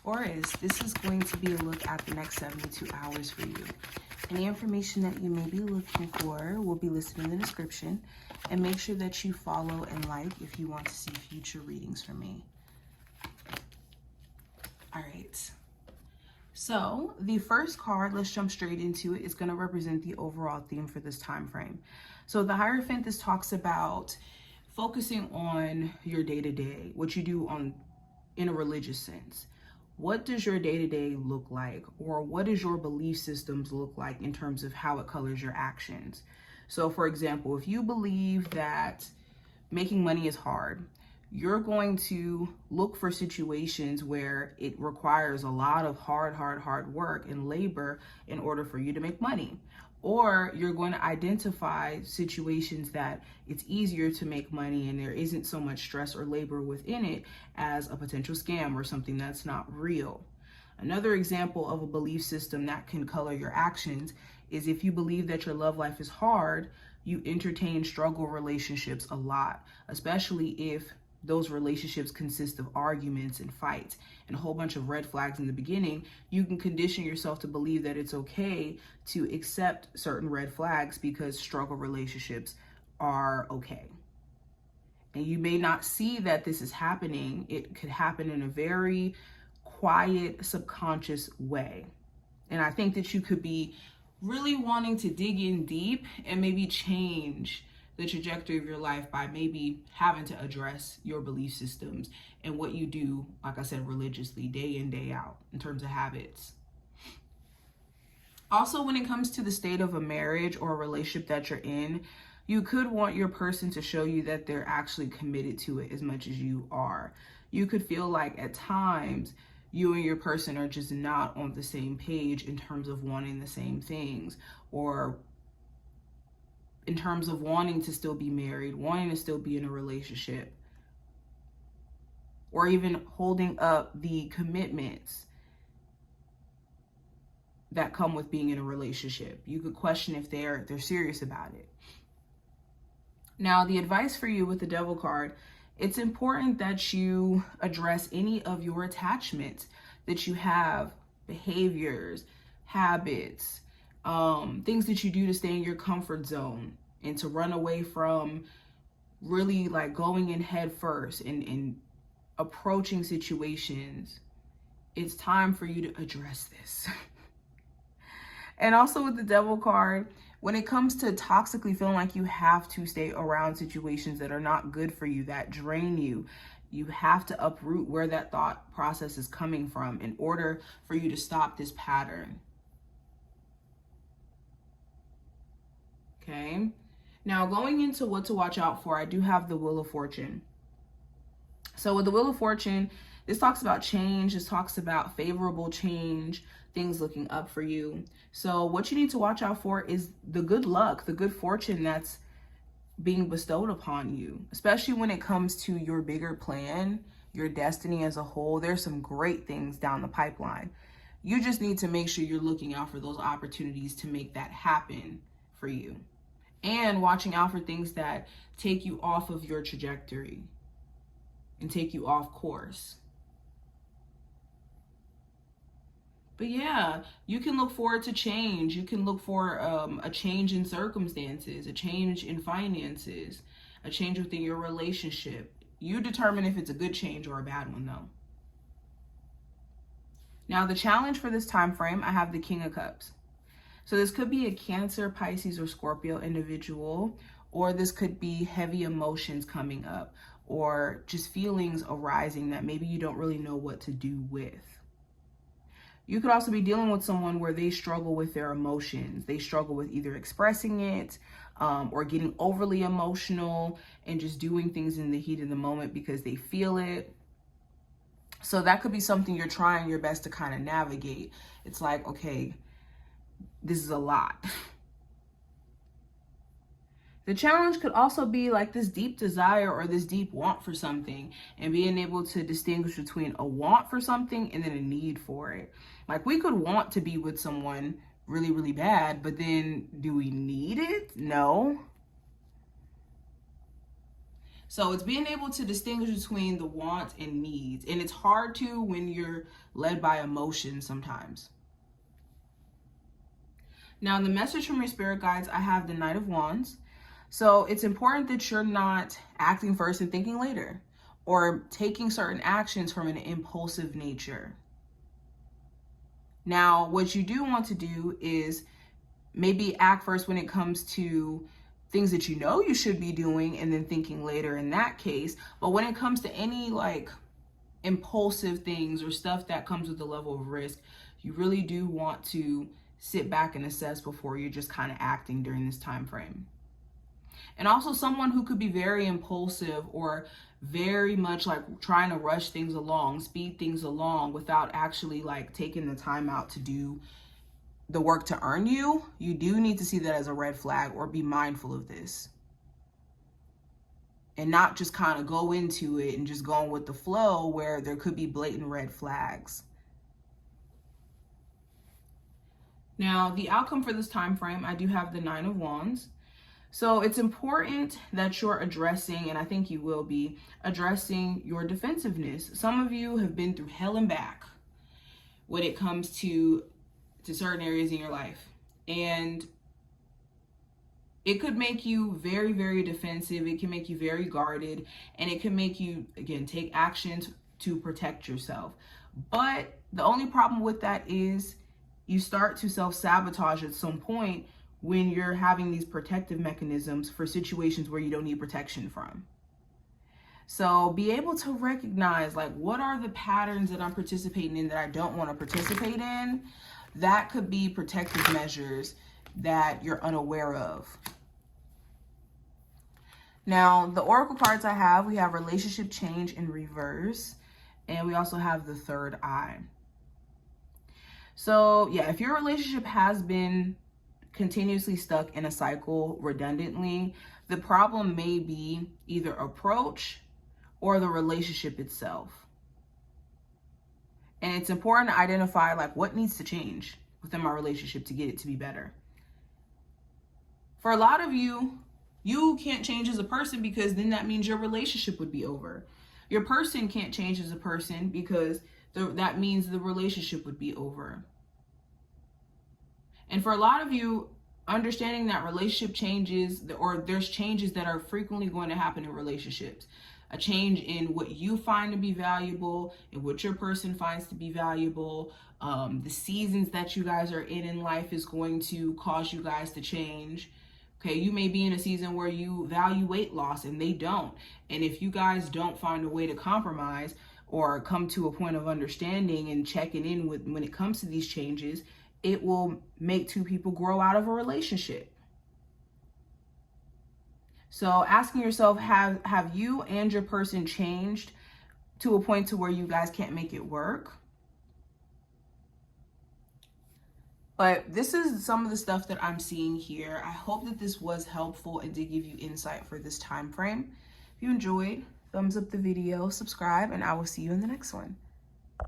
Taurus, this is going to be a look at the next 72 hours for you. Any information that you may be looking for will be listed in the description. And make sure that you follow and like if you want to see future readings from me. All right. So the first card, let's jump straight into it, is going to represent the overall theme for this time frame. So the Hierophant, this talks about focusing on your day-to-day, what you do in a religious sense. What does your day-to-day look like, or what does your belief systems look like in terms of how it colors your actions? So for example, if you believe that making money is hard, you're going to look for situations where it requires a lot of hard work and labor in order for you to make money. Or you're going to identify situations that it's easier to make money and there isn't so much stress or labor within it as a potential scam or something that's not real. Another example of a belief system that can color your actions is if you believe that your love life is hard, you entertain struggle relationships a lot, especially if those relationships consist of arguments and fights and a whole bunch of red flags in the beginning. You can condition yourself to believe that it's okay to accept certain red flags because struggle relationships are okay. And you may not see that this is happening. It could happen in a very quiet, subconscious way. And I think that you could be really wanting to dig in deep and maybe change the trajectory of your life by maybe having to address your belief systems and what you do, like I said, religiously, day in, day out, in terms of habits. Also, when it comes to the state of a marriage or a relationship that you're in, you could want your person to show you that they're actually committed to it as much as you are. You could feel like at times you and your person are just not on the same page in terms of wanting the same things, or in terms of wanting to still be married, wanting to still be in a relationship, or even holding up the commitments that come with being in a relationship. You could question if they're serious about it. Now, the advice for you with the Devil card, it's important that you address any of your attachments that you have, behaviors, habits, things that you do to stay in your comfort zone and to run away from really like going in head first and approaching situations. It's time for you to address this. And also with the Devil card, when it comes to toxically feeling like you have to stay around situations that are not good for you, that drain you, you have to uproot where that thought process is coming from in order for you to stop this pattern. Okay. Now, going into what to watch out for, I do have the Wheel of Fortune. So with the Wheel of Fortune, this talks about change. This talks about favorable change, things looking up for you. So what you need to watch out for is the good luck, the good fortune that's being bestowed upon you, especially when it comes to your bigger plan, your destiny as a whole. There's some great things down the pipeline. You just need to make sure you're looking out for those opportunities to make that happen for you, and watching out for things that take you off of your trajectory and take you off course. But yeah, you can look forward to change. You can look for a change in circumstances, a change in finances, a change within your relationship. You determine if it's a good change or a bad one, though. Now, the challenge for this time frame, I have the King of Cups. So this could be a Cancer, Pisces, or Scorpio individual, or this could be heavy emotions coming up, or just feelings arising that maybe you don't really know what to do with. You could also be dealing with someone where they struggle with their emotions. They struggle with either expressing it or getting overly emotional and just doing things in the heat of the moment because they feel it. So that could be something you're trying your best to kind of navigate. It's like, okay, this is a lot. The challenge could also be like this deep desire or this deep want for something, and being able to distinguish between a want for something and then a need for it. Like, we could want to be with someone really, really bad, but then do we need it? No. So it's being able to distinguish between the wants and needs. And it's hard to when you're led by emotion sometimes. Now, in the message from your spirit guides, I have the Knight of Wands. So it's important that you're not acting first and thinking later, or taking certain actions from an impulsive nature. Now, what you do want to do is maybe act first when it comes to things that you know you should be doing, and then thinking later in that case. But when it comes to any like impulsive things or stuff that comes with a level of risk, you really do want to sit back and assess before you're just kind of acting during this time frame. And also someone who could be very impulsive or very much like trying to rush things along, speed things along without actually like taking the time out to do the work to earn you, you do need to see that as a red flag or be mindful of this. And not just kind of go into it and just going with the flow where there could be blatant red flags. Now, the outcome for this time frame, I do have the Nine of Wands. So it's important that you're addressing, and I think you will be, addressing your defensiveness. Some of you have been through hell and back when it comes to certain areas in your life. And it could make you very, very defensive. It can make you very guarded. And it can make you, again, take actions to protect yourself. But the only problem with that is you start to self-sabotage at some point when you're having these protective mechanisms for situations where you don't need protection from. So be able to recognize, like, what are the patterns that I'm participating in that I don't want to participate in? That could be protective measures that you're unaware of. Now, the oracle cards I have, we have relationship change in reverse, and we also have the third eye. So yeah, if your relationship has been continuously stuck in a cycle redundantly, the problem may be either approach or the relationship itself. And it's important to identify like what needs to change within my relationship to get it to be better. For a lot of you, you can't change as a person because then that means your relationship would be over. Your person can't change as a person because that means the relationship would be over. And for a lot of you, understanding that relationship changes, or there's changes that are frequently going to happen in relationships. A change in what you find to be valuable and what your person finds to be valuable. The seasons that you guys are in life is going to cause you guys to change. Okay, you may be in a season where you value weight loss and they don't. And if you guys don't find a way to compromise or come to a point of understanding and checking in with when it comes to these changes, it will make two people grow out of a relationship. So asking yourself, have you and your person changed to a point to where you guys can't make it work? But this is some of the stuff that I'm seeing here. I hope that this was helpful and did give you insight for this time frame. If you enjoyed, thumbs up the video, subscribe, and I will see you in the next one.